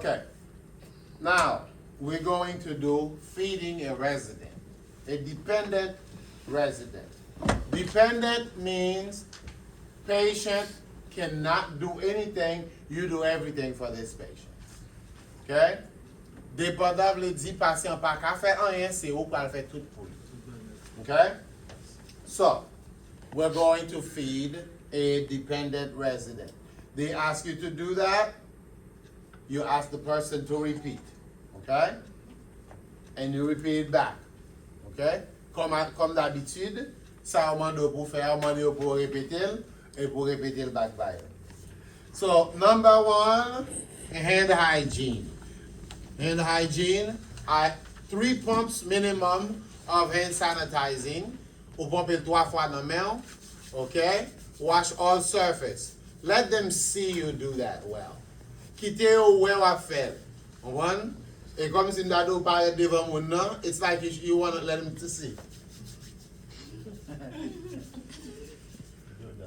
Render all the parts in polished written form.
Okay. Now, we're going to do feeding a resident, a dependent resident. Dependent means patient cannot do anything, you do everything for this patient. Okay? Dépendant veut dire patient pas qu'à faire rien, c'est ou qu'à faire tout pour lui. Okay? So, we're going to feed a dependent resident. They ask you to do that, you ask the person to repeat. Okay? And you repeat it back. Okay? Comme d'habitude, ça on demande pour faire, on demande pour répéter, et pour répéter le back by. So, number 1, hand hygiene. Hand hygiene, 3 pumps minimum of hand sanitizing. Ou pomper 3 fois dans la main. Okay? Wash all surface. Let them see you do that well. Quittez ou where I fell. One. Et comme si nous parlons devant mon nom, it's like you want to let them to see.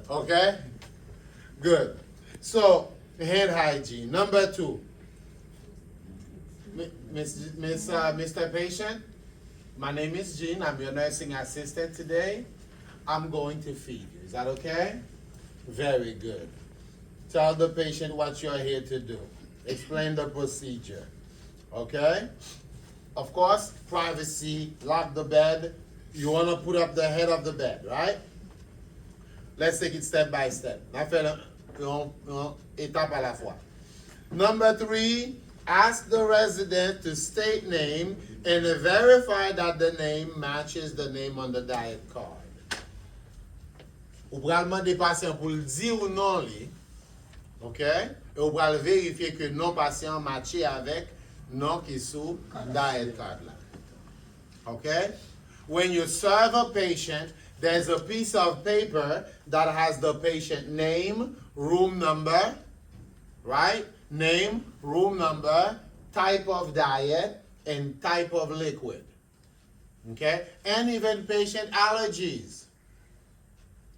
Okay? Good. So, hand hygiene. Number 2. Mr. Patient, my name is Jean. I'm your nursing assistant today. I'm going to feed you. Is that okay? Very good. Tell the patient what you're here to do. Explain the procedure. Okay? Of course, privacy, lock the bed. You want to put up the head of the bed, right? Let's take it step by step. Étape à la fois. Number 3, ask the resident to state name and verify that the name matches the name on the diet card. Ou pral demander patient pour le dire ou non li, ok? Et ou pral vérifier que non patient matché avec non qui sous diet card là. Okay? When you serve a patient, there's a piece of paper that has the patient name, room number, right? Name, room number, type of diet, and type of liquid. Okay? And even patient allergies.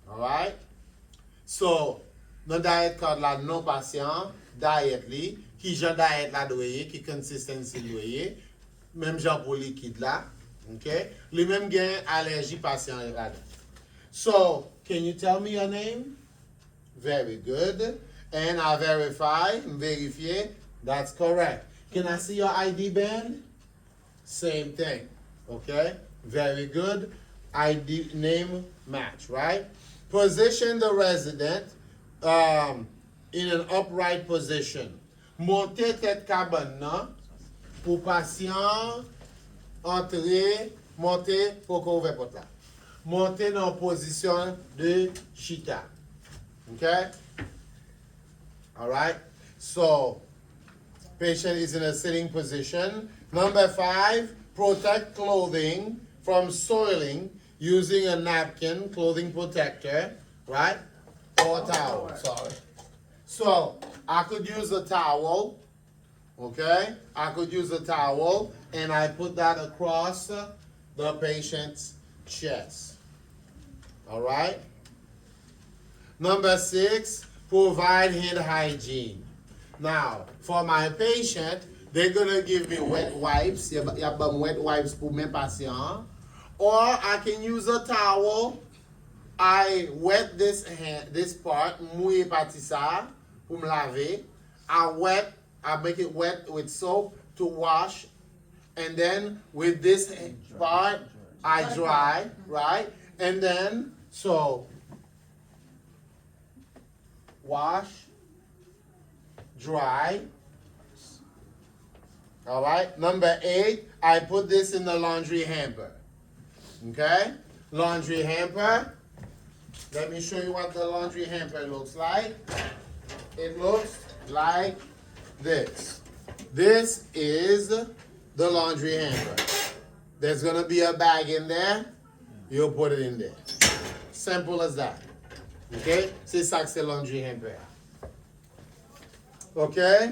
All right? So, the diet card la non patient, diet li, ki jan diet la doye, ki consistency doye, même jan pour liquide la, okay? Li même gen allergie patient la. So, can you tell me your name? Very good. And I verify, that's correct. Can I see your ID band? Same thing, okay? Very good. ID, name, match, right? Position the resident in an upright position. Montez tête cabane nan pour patient entrer, monter pour qu'on ouvre porte là. Montez dans position de chita. Okay? All right? So, patient is in a sitting position. Number 5, protect clothing from soiling using a napkin, clothing protector, right? Or a towel, sorry. So, I could use a towel, okay? I could use a towel, and I put that across the patient's chest. All right? Number 6, provide hand hygiene. Now, for my patient, they're gonna give me wet wipes. You have wet wipes for my patient. Or I can use a towel. I wet this part, mouille parti ça, pour me laver. I make it wet with soap to wash. And then with this part, I dry, right? And then, so, wash, dry. All right. Number 8, I put this in the laundry hamper. Okay? Laundry hamper. Let me show you what the laundry hamper looks like. It looks like this. This is the laundry hamper. There's going to be a bag in there. You'll put it in there. Simple as that. Okay? C'est ça que c'est laundry hamper. Okay?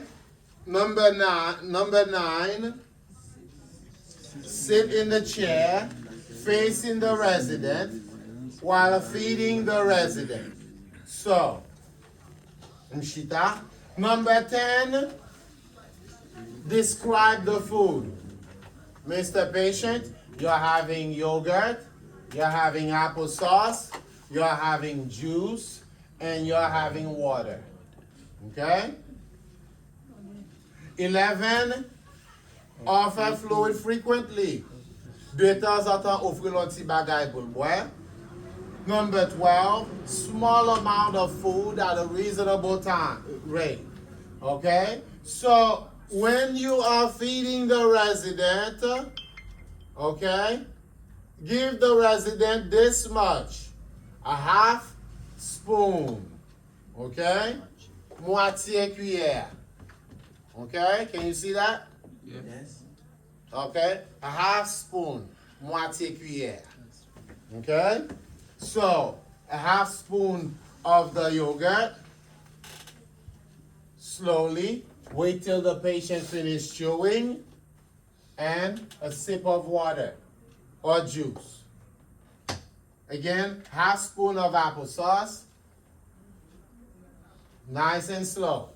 Number 9, sit in the chair facing the resident while feeding the resident. So, Mshita. Number 10, Describe the food. Mr. Patient, you're having yogurt, you're having applesauce, you're having juice, and you're having water. Okay? 11, offer fluid frequently. De temps en temps, offrir un petit bagay pour le boire. Number 12, small amount of food at a reasonable time rate. Okay? So, when you are feeding the resident, okay, give the resident this much, a half spoon, okay, moitié cuillère, okay, can you see that? Yes. Okay, a half spoon, moitié cuillère, okay, so a half spoon of the yogurt, slowly. Wait till the patient finishes chewing, and a sip of water or juice. Again, half spoon of applesauce. Nice and slow.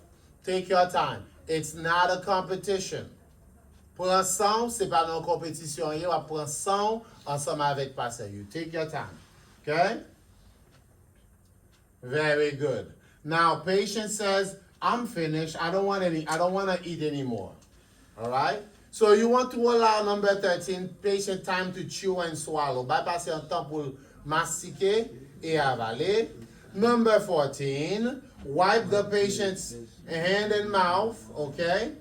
Take your time. It's not a competition. Prends son, c'est pas une compétition. You prends son ensemble avec patient. You take your time. Okay? Very good. Now, patient says, I'm finished. I don't want to eat anymore. All right? So you want to allow number 13 patient time to chew and swallow. By passer un temps pour mastiquer et avaler. Number 14, wipe the patient's hand and mouth, okay?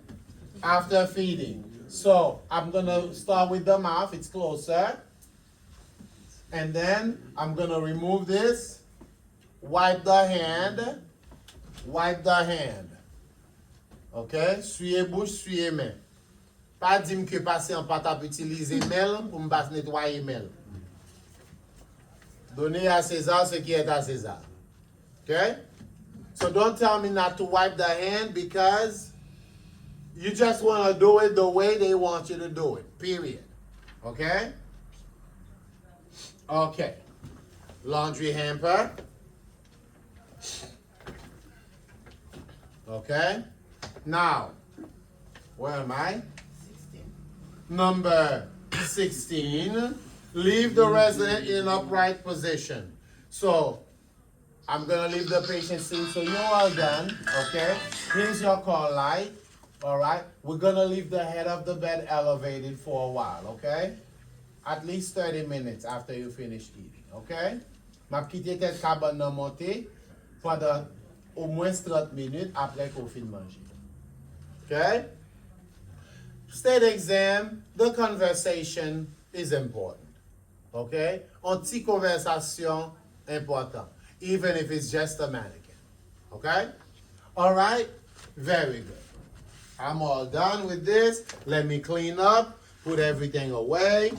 After feeding. So I'm going to start with the mouth. It's closer. And then I'm going to remove this. Wipe the hand. Wipe the hand. Ok? Suyez bouche, suyez main. Pas dire que patient pas t'a utiliser mail pour me pas nettoyer mail. Donnez à César ce qui est à César. Okay? So don't tell me not to wipe the hand because you just want to do it the way they want you to do it. Period. Okay? Okay. Laundry hamper. Okay? Now, where am I? 16. Number 16. Leave the resident in an upright position. So, I'm going to leave the patient sitting. So, you're all done. Okay? Here's your call light. All right? We're going to leave the head of the bed elevated for a while. Okay? At least 30 minutes after you finish eating. Okay? Ma quitter tête cabane nan monter pendant au moins 30 minutes après qu'on finit manger. Okay? State exam, the conversation is important. Okay? Un petit conversation important, even if it's just a mannequin. Okay? All right? Very good. I'm all done with this. Let me clean up, put everything away.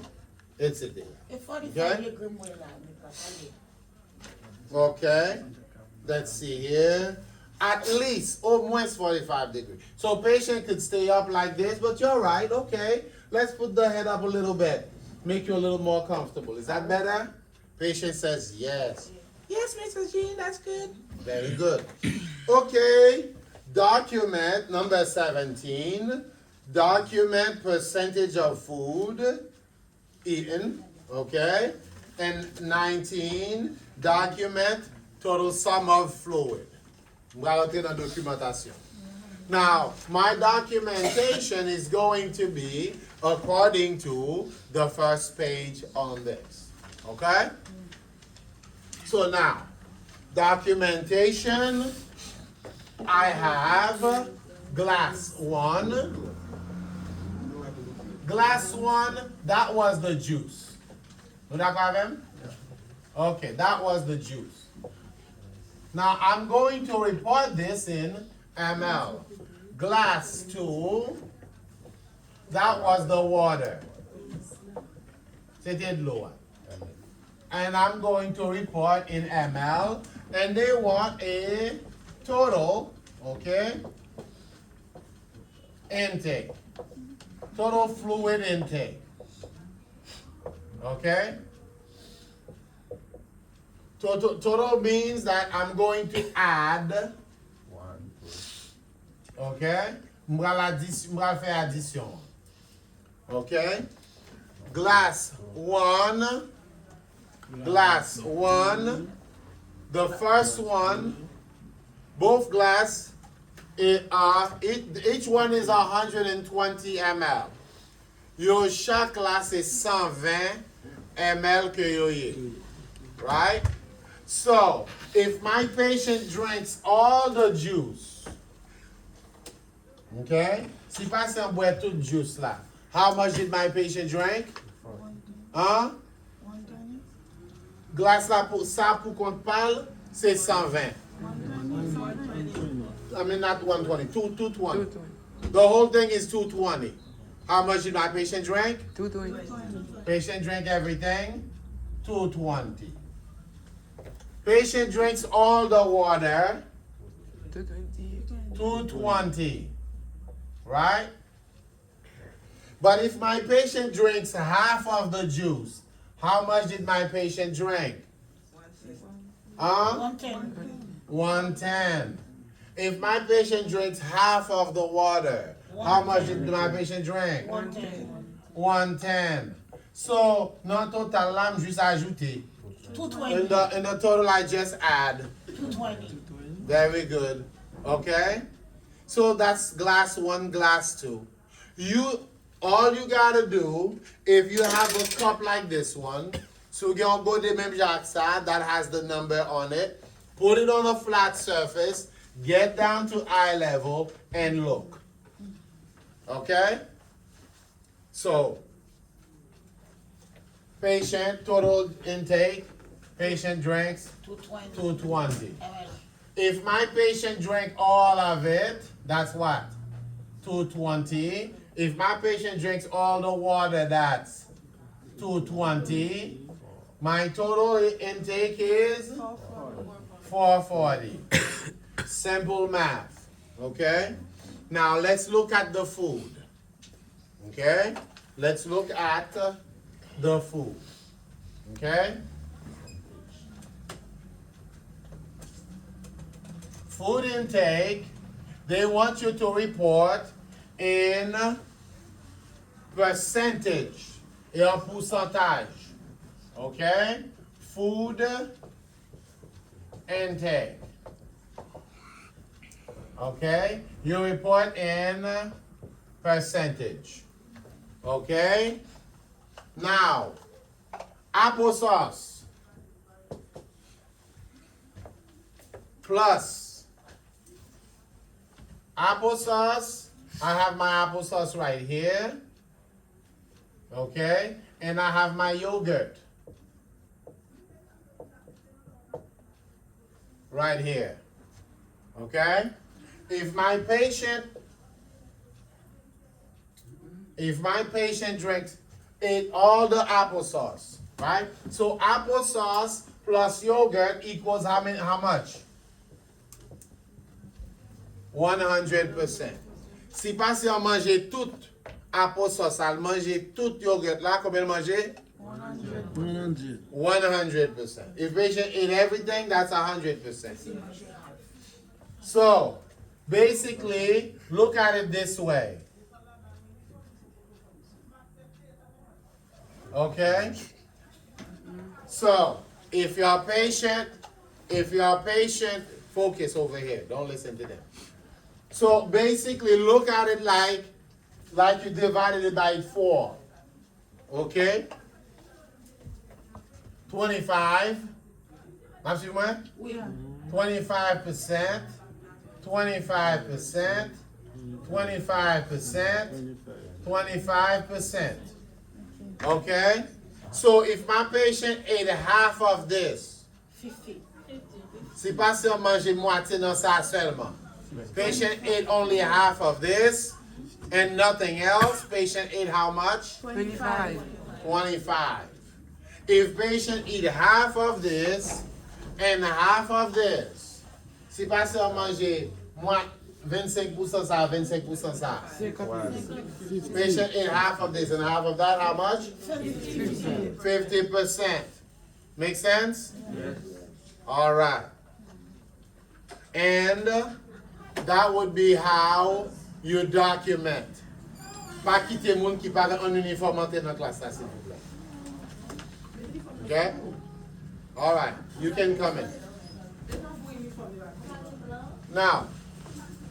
It's a deal. Okay? Okay. Let's see here. At least, almost 45 degrees. So patient could stay up like this, but you're right. Okay. Let's put the head up a little bit. Make you a little more comfortable. Is that better? Patient says yes. Yes, Mrs. Jean, that's good. Very good. Okay. Document number 17. Document percentage of food eaten. Okay. And 19. Document total sum of fluid. Now, my documentation is going to be according to the first page on this. Okay? So now, documentation, I have glass 1. Glass 1, that was the juice. Okay, that was the juice. Now I'm going to report this in ml. Glass 2, that was the water. C'était de l'eau. And I'm going to report in ml. And they want a total, okay, intake. Total fluid intake. Okay? Total means that I'm going to add, okay, m'bral faire addition. Okay? Glass 1. Glass 1. The first one, both glass, each one is 120 ml. Yo, chaque glace is 120 ml que yo ye. Right? So, if my patient drinks all the juice, okay? Si patient boit tout juice là, how much did my patient drink? Huh? Glace là, pour ça, pour qu'on parle, c'est 120. I mean, not 120, 220. The whole thing is 220. How much did my patient drink? 220. Patient drank everything? 220. Patient drinks all the water? 220. 220. Right? But if my patient drinks half of the juice, how much did my patient drink? 110. 110. If my patient drinks half of the water, how much did my patient drink? 110. 110. So, non total là, I'm just ajouté. 220. In the total, I just add. 220. Very good. Okay? So that's glass 1, glass 2. All you gotta do, if you have a cup like this one, so you're gonna go to the Memjaksa that has the number on it, put it on a flat surface, get down to eye level, and look. Okay? So, patient, total intake, patient drinks 220. 220. ml. If my patient drank all of it, that's what? 220. If my patient drinks all the water, that's 220. My total intake is 440. Simple math. Okay? Now let's look at the food. Okay? Let's look at the food. Okay? Food intake, they want you to report in percentage, en pourcentage. Okay? Food intake. Okay? You report in percentage. Okay? Now, applesauce plus applesauce. I have my applesauce right here. Okay? And I have my yogurt right here. Okay? If my patient drinks all the applesauce, right? So applesauce plus yogurt equals how much? 100%. Si pas si on mange tout applesauce, on mange tout yogurt là, combien on mange? 100%. If patient eat everything, that's 100%. So, basically, look at it this way. Okay? So, if your patient, focus over here. Don't listen to them. So, basically, look at it like you divided it by 4. Okay? 25. Maximum? Oui. 25%. 25%. 25%. 25%. Okay? So if my patient ate half of this, 50. si pas si on mange moitié dans ça seulement. Patient ate only half of this and nothing else. Patient ate how much? 25. 25. If patient eat half of this and half of this, si pas si on mange 25% ça, 25% ça. Patient ate half of this and half of that, how much? 50%. Make sense? Yes. All right. And that would be how you document. Pas quitter moun qui parle en uniforme entrer dans la classe, s'il vous plaît. Okay? All right, you can come in. Now,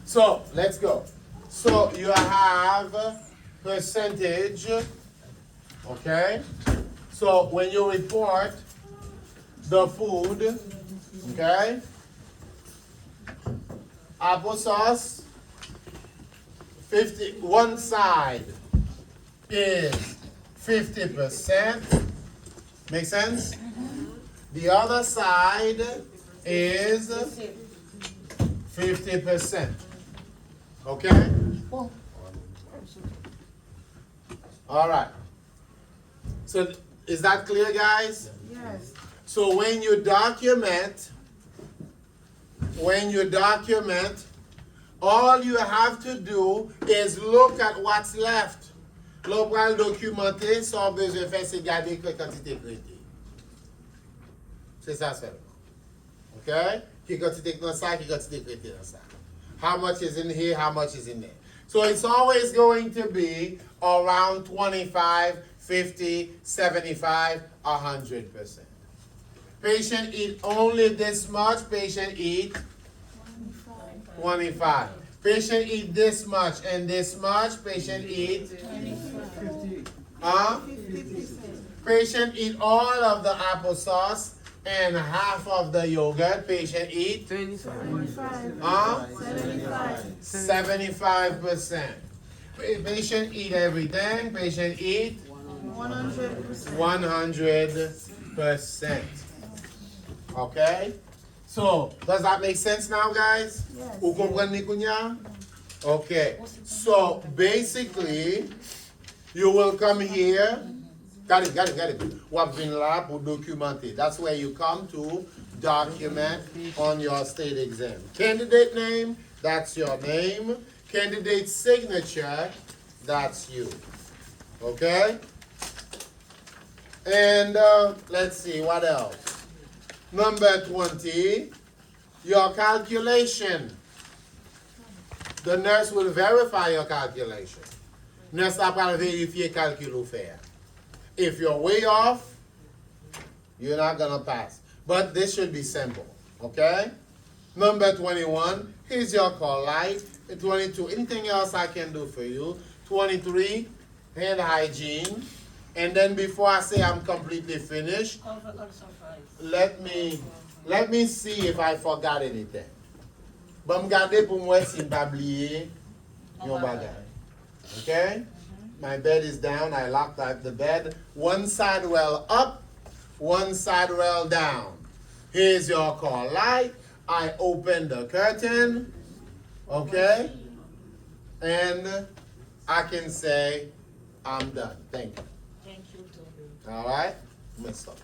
so let's go. So you have percentage, okay? So when you report the food, okay? Applesauce, 50, one side is 50%. Make sense? The other side is 50%. Okay? All right. So is that clear, guys? Yes. So when you document, all you have to do is look at what's left. L'on va le documenter, sans besoin faire, c'est garder quelle quantité crédit. C'est ça seulement. Okay? Quelle quantité dans ça, quelle quantité crédit dans ça. How much is in here, how much is in there. So it's always going to be around 25, 50, 75, 100%. Patient eat only this much, patient eat 25. Patient eat this much and this much, patient eat 50. Patient eat all of the applesauce and half of the yogurt. Patient eat 25. 75%. Patient eat everything. Patient eat 100%. Okay? So, does that make sense now, guys? Yes. Vous comprenez, Kunya? Okay. So, basically, you will come here. Got it. Wap vin la pour documenter. That's where you come to document on your state exam. Candidate name, that's your name. Candidate signature, that's you. Okay? And let's see, what else? Number 20, your calculation. The nurse will verify your calculation. Nurse va pas vérifier calcul ou faire. If you're way off, you're not gonna pass. But this should be simple, okay? Number 21, here's your call light. 22, anything else I can do for you? 23, hand hygiene. And then before I say I'm completely finished, Cover all surprise. let me see if I forgot anything. But m'gade pour moi si m'pa oublié yon bagay. Okay? My bed is down. I locked out the bed. One side rail up, one side rail down. Here's your call light. I open the curtain. Okay? And I can say I'm done. Thank you. Thank you too. All right? Let's stop.